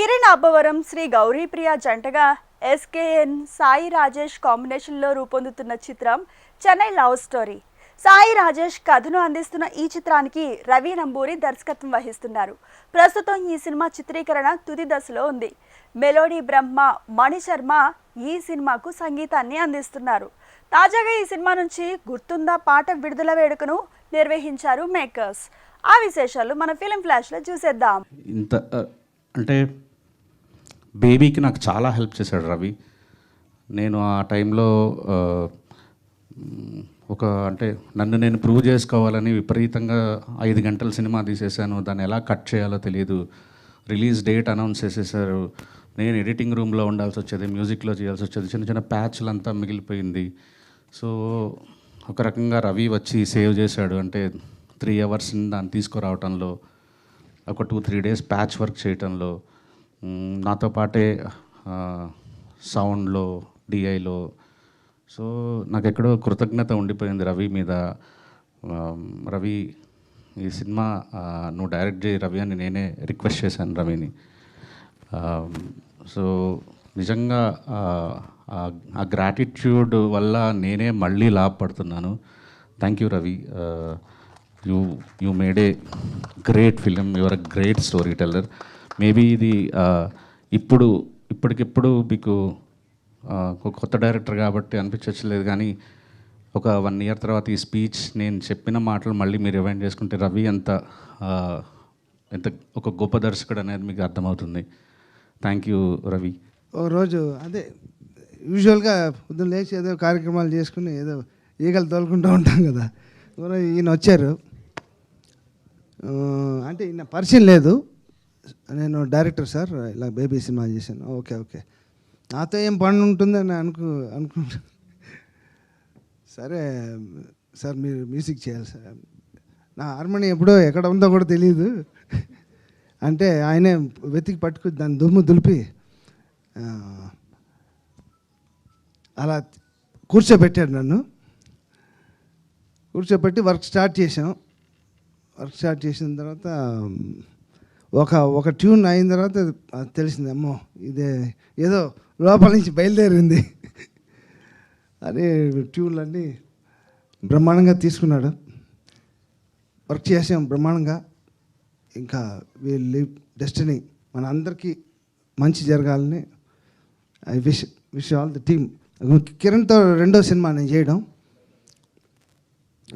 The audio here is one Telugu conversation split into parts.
కిరణ్ అబ్బవరం శ్రీ గౌరీప్రియ జంటగా ఎస్కేఎన్ సాయి రాజేష్ కాంబినేషన్లో రూపొందుతున్న చిత్రం చెన్నై లవ్ స్టోరీ. సాయి రాజేష్ కథను అందిస్తున్న ఈ చిత్రానికి రవి నంబూరి దర్శకత్వం వహిస్తున్నారు. ప్రస్తుతం ఈ సినిమా చిత్రీకరణ తుది దశలో ఉంది. మెలోడీ బ్రహ్మ మణి శర్మ ఈ సినిమాకు సంగీతాన్ని అందిస్తున్నారు. తాజాగా ఈ సినిమా నుంచి గుర్తుందా పాట విడుదల వేడుకను నిర్వహించారు మేకర్స్. ఆ విశేషాలు మన ఫిలిం ఫ్లాష్లో చూసేద్దాం. అంటే బేబీకి నాకు చాలా హెల్ప్ చేశాడు రవి. నేను ఆ టైంలో అంటే నన్ను నేను ప్రూవ్ చేసుకోవాలని విపరీతంగా 5 గంటల సినిమా తీసేశాను. దాన్ని ఎలా కట్ చేయాలో తెలియదు. రిలీజ్ డేట్ అనౌన్స్ చేసేసారు. నేను ఎడిటింగ్ రూమ్లో ఉండాల్సి వచ్చేది, మ్యూజిక్లో చేయాల్సి వచ్చేది, చిన్న చిన్న ప్యాచ్లంతా మిగిలిపోయింది. సో ఒక రకంగా రవి వచ్చి సేవ్ చేశాడు. అంటే 3 అవర్స్ దాన్ని తీసుకురావటంలో, ఒక 2-3 డేస్ ప్యాచ్ వర్క్ చేయటంలో, నాతో పాటే సౌండ్లో, డిఐలో. సో నాకు ఎక్కడో కృతజ్ఞత ఉండిపోయింది రవి మీద. రవి ఈ సినిమా నువ్వు డైరెక్ట్ చేయి రవి అని నేనే రిక్వెస్ట్ చేశాను రవిని. సో నిజంగా ఆ గ్రాటిట్యూడ్ వల్ల నేనే మళ్ళీ లాభపడుతున్నాను. Thank you Ravi. You made a great film. Your a great storyteller. Maybe ఇది ఇప్పటికిప్పుడు మీకు ఒక కొత్త డైరెక్టర్ కాబట్టి అనిపించలేదు, కానీ ఒక 1 ఇయర్ తర్వాత ఈ స్పీచ్ నేను చెప్పిన మాటలు మళ్ళీ మీరు రివైండ్ చేసుకుంటే రవి ఎంత ఒక గొప్ప దర్శకుడు అనేది మీకు అర్థమవుతుంది. Thank you Ravi. ఒక రోజు అదే యూజువల్గా పొద్దున్న లేచి ఏదో కార్యక్రమాలు చేసుకుని ఏదో ఈగలు తోలుకుంటూ ఉంటాం కదా. ఈయన వచ్చారు. అంటే ఈయన పరిచయం లేదు. నేను డైరెక్టర్ సార్, ఇలా బేబీ సినిమా చేశాను. ఓకే ఓకే, నాతో ఏం పని ఉంటుందని అనుకుంటా. సరే సార్, మీరు మ్యూజిక్ చేయాలి సార్. నా హార్మోని ఎప్పుడో ఎక్కడ ఉందో కూడా తెలియదు. అంటే ఆయనే వెతికి పట్టుకుని దాన్ని దుమ్ము దులిపి అలా కూర్చోబెట్టాడు నన్ను. కూర్చోబెట్టి వర్క్ స్టార్ట్ చేసాం. వర్క్ స్టార్ట్ చేసిన తర్వాత ఒక ట్యూన్ అయిన తర్వాత తెలిసింది, అమ్మో ఇదే ఏదో లోపల నుంచి బయలుదేరింది. అదే ట్యూన్లన్నీ బ్రహ్మాండంగా తీసుకున్నాడు. వర్క్ చేసాం బ్రహ్మాండంగా. ఇంకా వీళ్ళు డెస్టినీ మన అందరికీ మంచి జరగాలని I wish all the team. కిరణ్తో 2వ సినిమా నేను చేయడం.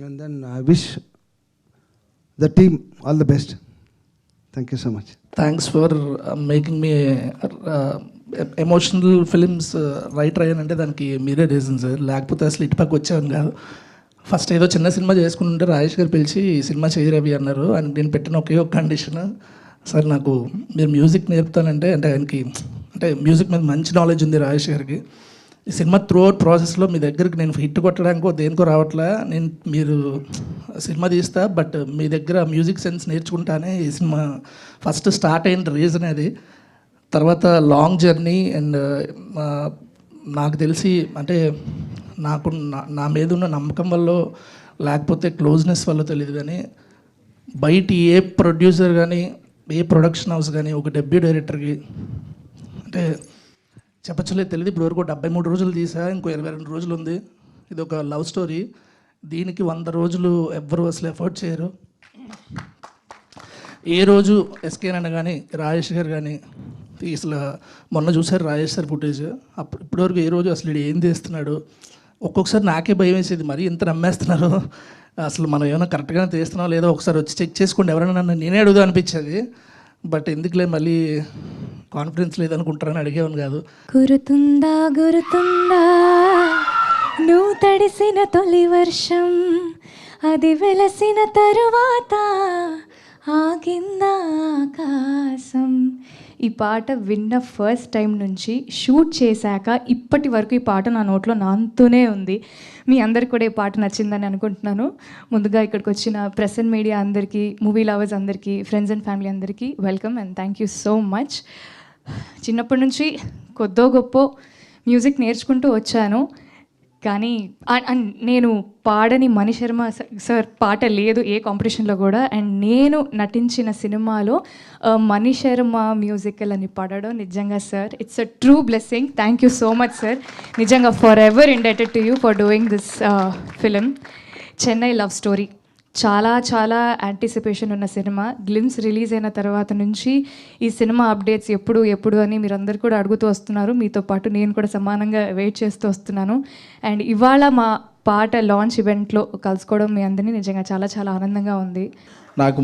And then I wish the team all the best. Thank you so much. Thanks for making me emotional films writer అయ్యానంటే దానికి మీరే రీజన్ సార్. లేకపోతే అసలు ఇటుపక్క వచ్చాను కాదు. ఫస్ట్ ఏదో చిన్న సినిమా చేసుకుంటుంటే రాజేష్ గారు పిలిచి సినిమా చేయి రవి అన్నారు. ఆయన నేను పెట్టిన ఒకే ఒక కండిషన్, సార్ నాకు మీరు మ్యూజిక్ నేర్పుతానంటే, అంటే ఆయనకి అంటే మ్యూజిక్ మీద మంచి నాలెడ్జ్ ఉంది రాజేష్ గారికి. ఈ సినిమా త్రూ అవుట్ ప్రాసెస్లో మీ దగ్గరికి నేను హిట్ కొట్టడానికో దేనికో రావట్లే, మీరు సినిమా తీస్తా, బట్ మీ దగ్గర మ్యూజిక్ సెన్స్ నేర్చుకుంటానే ఈ సినిమా ఫస్ట్ స్టార్ట్ అయిన రీజన్ అది. తర్వాత లాంగ్ జర్నీ. అండ్ నాకు తెలిసి అంటే నాకు నా మీద ఉన్న నమ్మకం వల్ల లేకపోతే క్లోజ్నెస్ వల్ల తెలియదు, కానీ బయట ఏ ప్రొడ్యూసర్ కానీ ఏ ప్రొడక్షన్ హౌస్ కానీ ఒక డెబ్యూ డైరెక్టర్కి అంటే చెప్పచ్చలేదు తెలియదు. ఇప్పుడు వరకు 73 రోజులు తీసా, ఇంకో 22 రోజులు ఉంది. ఇది ఒక లవ్ స్టోరీ. దీనికి 100 రోజులు ఎవ్వరు అసలు ఎఫర్ట్ చేయరు. ఏ రోజు ఎస్కేన్ అని కానీ రాజేష్ గారు కానీ అసలు మొన్న చూసారు రాజేష్ సార్ ఫుటేజ్. ఇప్పటివరకు ఏ రోజు అసలు ఏం తీస్తున్నాడు, ఒక్కొక్కసారి నాకే భయం వేసేది, మరీ ఇంత నమ్మేస్తున్నారు, అసలు మనం ఏమైనా కరెక్ట్గానే తీస్తున్నాం లేదో ఒకసారి వచ్చి చెక్ చేసుకోండి ఎవరైనా నన్ను నేనే అడుగుదా అనిపించేది. బట్ ఎందుకులే మళ్ళీ కాన్ఫిడెన్స్ లేదనుకుంటారని అడిగేవాను కాదు. గురుతుందా నువ్వు తడిసిన తొలి వర్షం, అది వెలసిన తరువాత ఆగిందా ఆకాశం. ఈ పాట విన్న ఫస్ట్ టైం నుంచి షూట్ చేశాక ఇప్పటి వరకు ఈ పాట నా నోట్లో నాంతూనే ఉంది. మీ అందరికి కూడా ఈ పాట నచ్చిందని అనుకుంటున్నాను. ముందుగా ఇక్కడికి వచ్చిన ప్రెస్ అండ్ మీడియా అందరికీ, మూవీ లవర్స్ అందరికీ, ఫ్రెండ్స్ అండ్ ఫ్యామిలీ అందరికీ welcome and thank you so much. చిన్నప్పటి నుంచి కొద్దో గొప్ప మ్యూజిక్ నేర్చుకుంటూ వచ్చాను, కానీ నేను పాడని మణిశర్మ సార్ పాట లేదు ఏ కాంపిటీషన్లో కూడా. అండ్ నేను నటించిన సినిమాలో మణిశర్మ మ్యూజికల్ అని పాడడం నిజంగా sir it's a true blessing. Thank you so much sir. నిజంగా forever indebted to you for doing this film. Chennai love story చాలా చాలా యాంటిసిపేషన్ ఉన్న సినిమా. గ్లిమ్స్ రిలీజ్ అయిన తర్వాత నుంచి ఈ సినిమా అప్డేట్స్ ఎప్పుడు అని మీరందరూ కూడా అడుగుతూ వస్తున్నారు. మీతో పాటు నేను కూడా సమానంగా వెయిట్ చేస్తూ వస్తున్నాను. అండ్ ఇవాళ మా పాట లాంచ్ ఈవెంట్లో కలుసుకోవడం మీ అందరినీ నిజంగా చాలా చాలా ఆనందంగా ఉంది. నాకు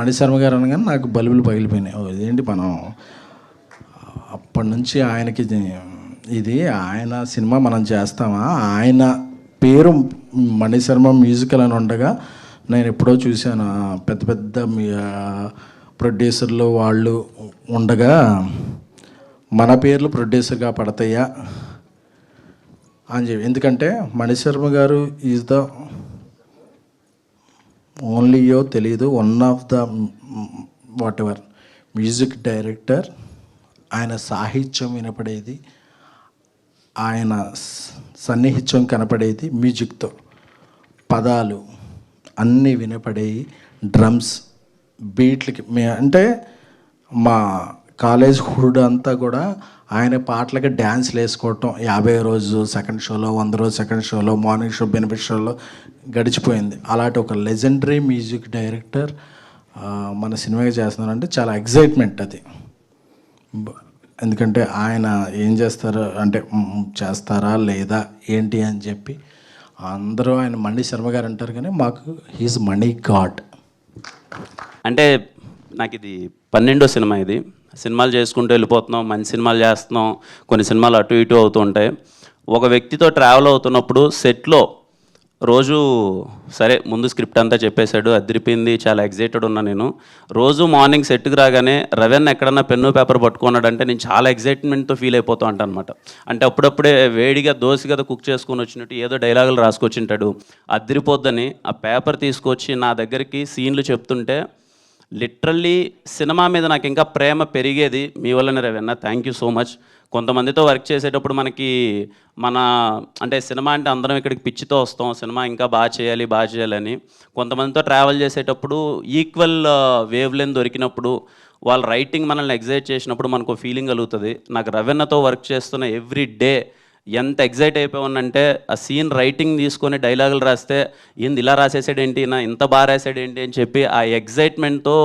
మణిశర్మ గారు అనగానే నాకు బల్బులు పగిలిపోయినాయి. ఇదేంటి మనం అప్పటి నుంచి ఆయనకి ఇది ఆయన సినిమా మనం చేస్తామా, ఆయన పేరు మణిశర్మ మ్యూజికల్ అని ఉండగా నేను ఎప్పుడో చూశాను పెద్ద పెద్ద ప్రొడ్యూసర్లు వాళ్ళు ఉండగా మన పేర్లు ప్రొడ్యూసర్గా పడతాయా అని చెప్పి. ఎందుకంటే మణిశర్మ గారు ఈజ్ ద ఓన్లీయో తెలీదు one of the what ever music director. ఆయన సాహిత్యం వినపడేది, ఆయన సన్నిహిత్యం కనపడేది మ్యూజిక్తో. పదాలు అన్నీ వినపడేవి, డ్రమ్స్ బీట్లకి. అంటే మా కాలేజ్ హుడ్ అంతా కూడా ఆయన పాటలకి డ్యాన్స్లు వేసుకోవటం 50 రోజు సెకండ్ షోలో, 100 రోజు సెకండ్ షోలో, మార్నింగ్ షో, బెనిఫిట్ షోలో గడిచిపోయింది. అలాంటి ఒక లెజెండరీ మ్యూజిక్ డైరెక్టర్ మన సినిమాగా చేస్తున్నారంటే చాలా ఎగ్జైట్మెంట్ అది. ఎందుకంటే ఆయన ఏం చేస్తారు అంటే చేస్తారా లేదా ఏంటి అని చెప్పి అందరూ ఆయన మణిశర్మ గారు అంటారు, కానీ మాకు హీజ్ మణి గాడ్. అంటే నాకు ఇది 12వ సినిమా. ఇది సినిమాలు చేసుకుంటూ వెళ్ళిపోతున్నాం, మంచి సినిమాలు చేస్తున్నాం, కొన్ని సినిమాలు అటు ఇటు అవుతూ ఉంటాయి. ఒక వ్యక్తితో ట్రావెల్ అవుతున్నప్పుడు సెట్లో రోజు సరే ముందు స్క్రిప్ట్ అంతా చెప్పేశాడు, అదిరిపోయింది, చాలా ఎగ్జైటెడ్ ఉన్నా నేను. రోజు మార్నింగ్ సెట్కి రాగానే రవెన్ ఎక్కడన్నా పెన్ను పేపర్ పట్టుకున్నాడంటే నేను చాలా ఎగ్జైట్మెంట్తో ఫీల్ అయిపోతూ ఉంటాను అనమాట. అంటే అప్పుడప్పుడే వేడిగా దోశ కదా కుక్ చేసుకొని వచ్చినట్టు ఏదో డైలాగులు రాసుకొచ్చింటాడు, అదిరిపోద్దని ఆ పేపర్ తీసుకొచ్చి నా దగ్గరికి సీన్లు చెప్తుంటే లిటరల్లీ సినిమా మీద నాకు ఇంకా ప్రేమ పెరిగేది మీ వల్లనే Ravanna. Thank you so much. కొంతమందితో వర్క్ చేసేటప్పుడు మనకి అంటే సినిమా అంటే అందరం ఇక్కడికి పిచ్చితో వస్తాం, సినిమా ఇంకా బాగా చేయాలని. కొంతమందితో ట్రావెల్ చేసేటప్పుడు ఈక్వల్ వేవ్ లెంత్ దొరికినప్పుడు, వాళ్ళ రైటింగ్ మనల్ని ఎగ్జైట్ చేసినప్పుడు మనకు ఫీలింగ్ కలుగుతుంది. నాకు రవెన్నతో వర్క్ చేస్తున్న ఎవ్రీ డే ఎంత ఎగ్జైట్ అయిపోయానంటే ఆ సీన్ రైటింగ్ తీసుకొని డైలాగులు రాస్తే ఏంది ఇలా రాసేసాడేంటి, నా ఇంత బాగా రాసాడేంటి అని చెప్పి ఆ ఎగ్జైట్మెంట్తో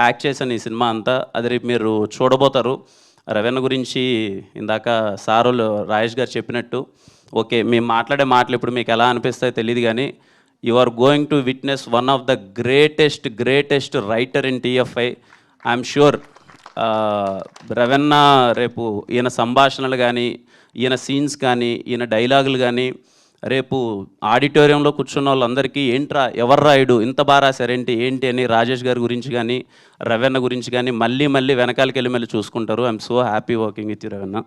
యాక్ట్ చేశాను ఈ సినిమా అంతా. అది రేపు మీరు చూడబోతారు. రవెన్న గురించి ఇందాక సారోలు రాజేష్ గారు చెప్పినట్టు ఓకే మేము మాట్లాడే మాటలు ఇప్పుడు మీకు ఎలా అనిపిస్తాయో తెలియదు, కానీ you are going to witness one of the greatest writer in TFI. I'm sure రవెన్న రేపు ఈయన సంభాషణలు కానీ, ఈయన సీన్స్ కానీ, ఈయన డైలాగులు కానీ రేపు ఆడిటోరియంలో కూర్చున్న వాళ్ళందరికీ ఏంట్రా ఎవరు రాయుడు ఇంత బాగా రాశారేంటి ఏంటి అని రాజేష్ గారి గురించి కానీ రవెన్న గురించి కానీ మళ్ళీ వెనకాలకి వెళ్ళి మళ్ళీ చూసుకుంటారు. I'm so happy working with you Ravanna.